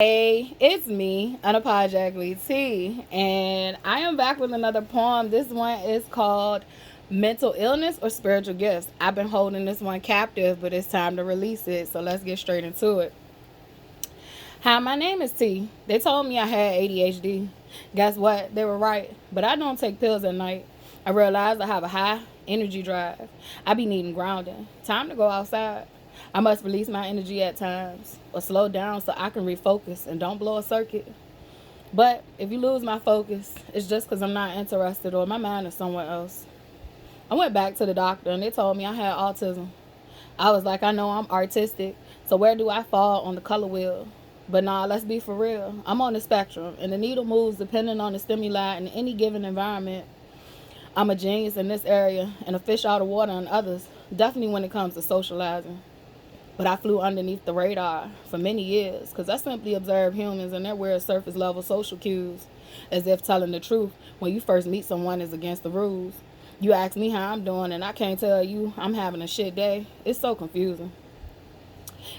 Hey, it's me, Unapologetically T, and I am back with another poem. This one is called Mental Illness or Spiritual Gifts. I've been holding this one captive, but it's time to release it, so let's get straight into it. Hi, my name is T. They told me I had ADHD. Guess what? They were right, but I don't take pills at night. I realized I have a high energy drive. I be needing grounding. Time to go outside. I must release my energy at times or slow down so I can refocus and don't blow a circuit. But if you lose my focus, it's just because I'm not interested or my mind is somewhere else. I went back to the doctor and they told me I had autism. I was like, I know I'm artistic, so where do I fall on the color wheel? But nah, let's be for real. I'm on the spectrum, and the needle moves depending on the stimuli in any given environment. I'm a genius in this area and a fish out of water in others, definitely when it comes to socializing. But I flew underneath the radar for many years because I simply observed humans and their weird surface level social cues, as if telling the truth when you first meet someone is against the rules. You ask me how I'm doing, and I can't tell you I'm having a shit day. It's so confusing.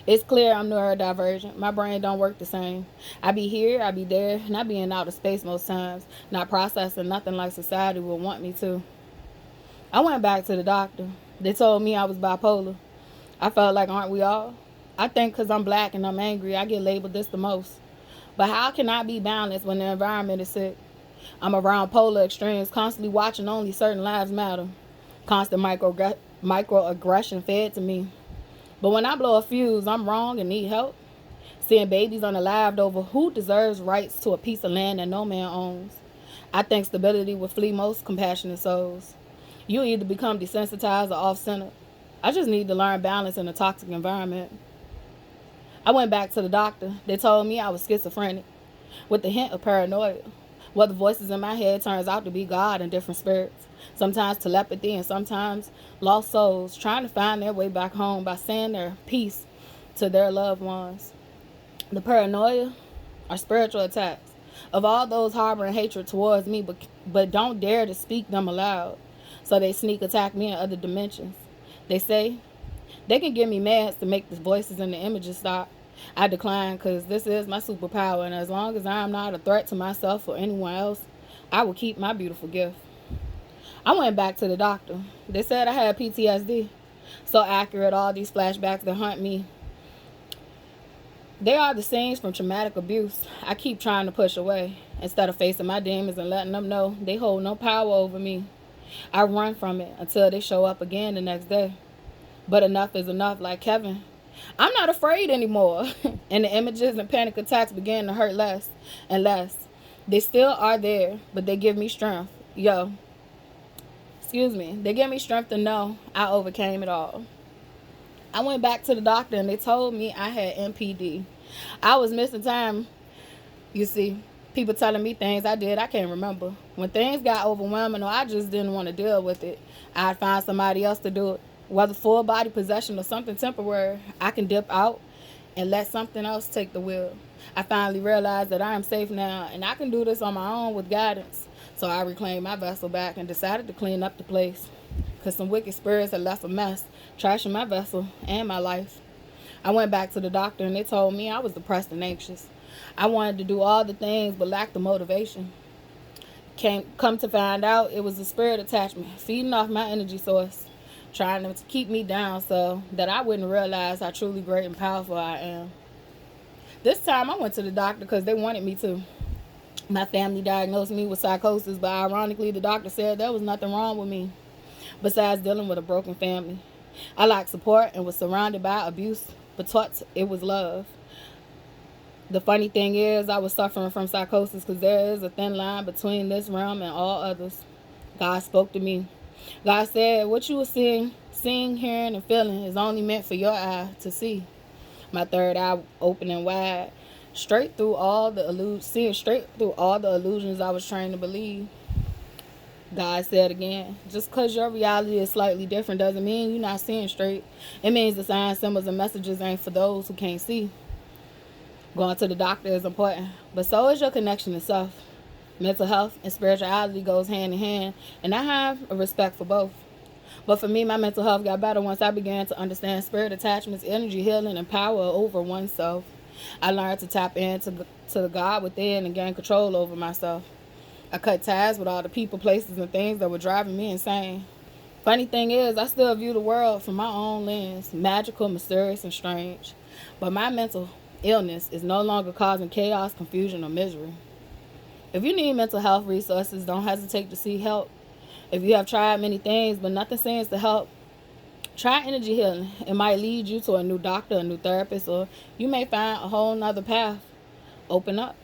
It's clear I'm neurodivergent. My brain don't work the same. I be here, I be there, and I be in outer space most times, not processing nothing like society would want me to. I went back to the doctor. They told me I was bipolar. I felt like, aren't we all? I think because I'm black and I'm angry, I get labeled this the most. But how can I be balanced when the environment is sick? I'm around polar extremes, constantly watching only certain lives matter. Constant microaggression fed to me. But when I blow a fuse, I'm wrong and need help. Seeing babies unalived over who deserves rights to a piece of land that no man owns. I think stability would flee most compassionate souls. You either become desensitized or off-centered. I just need to learn balance in a toxic environment. I went back to the doctor. They told me I was schizophrenic, with a hint of paranoia. What the voices in my head turns out to be God and different spirits. Sometimes telepathy and sometimes lost souls trying to find their way back home by saying their piece to their loved ones. The paranoia are spiritual attacks of all those harboring hatred towards me but don't dare to speak them aloud. So they sneak attack me in other dimensions. They say they can give me meds to make the voices and the images stop. I decline because this is my superpower, and as long as I am not a threat to myself or anyone else, I will keep my beautiful gift. I went back to the doctor. They said I had PTSD. So accurate, all these flashbacks that haunt me. They are the scenes from traumatic abuse I keep trying to push away instead of facing my demons and letting them know they hold no power over me. I run from it until they show up again the next day. But enough is enough, like Kevin. I'm not afraid anymore. And the images and panic attacks began to hurt less and less. They still are there, but they give me strength. They give me strength to know I overcame it all. I went back to the doctor and they told me I had MPD. I was missing time, you see. People telling me things I did I can't remember. When things got overwhelming or I just didn't want to deal with it, I'd find somebody else to do it. Whether full body possession or something temporary, I can dip out and let something else take the wheel. I finally realized that I am safe now and I can do this on my own with guidance. So I reclaimed my vessel back and decided to clean up the place. Because some wicked spirits had left a mess, trashing my vessel and my life. I went back to the doctor and they told me I was depressed and anxious. I wanted to do all the things but lacked the motivation. Come to find out it was a spirit attachment, feeding off my energy source, trying to keep me down so that I wouldn't realize how truly great and powerful I am. This time I went to the doctor because they wanted me to. My family diagnosed me with psychosis, but ironically the doctor said there was nothing wrong with me besides dealing with a broken family. I lacked support and was surrounded by abuse, but taught it was love. The funny thing is, I was suffering from psychosis because there is a thin line between this realm and all others. God spoke to me. God said, what you were seeing, hearing, and feeling is only meant for your eye to see. My third eye opening wide, seeing straight through all the illusions I was trained to believe. God said again, just because your reality is slightly different doesn't mean you're not seeing straight. It means the signs, symbols, and messages ain't for those who can't see. Going to the doctor is important, but so is your connection to self. Mental health and spirituality goes hand in hand, and I have a respect for both. But for me, my mental health got better once I began to understand spirit attachments, energy healing, and power over oneself. I learned to tap into to the God within and gain control over myself. I cut ties with all the people, places, and things that were driving me insane. Funny thing is, I still view the world from my own lens, magical, mysterious, and strange. But my mental illness is no longer causing chaos, confusion, or misery. If you need mental health resources, don't hesitate to seek help. If you have tried many things but nothing seems to help, try energy healing. It might lead you to a new doctor, a new therapist, or you may find a whole nother path. Open up.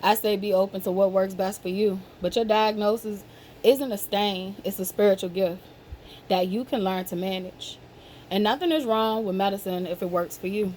I say be open to what works best for you. But your diagnosis isn't a stain, it's a spiritual gift that you can learn to manage. And nothing is wrong with medicine if it works for you.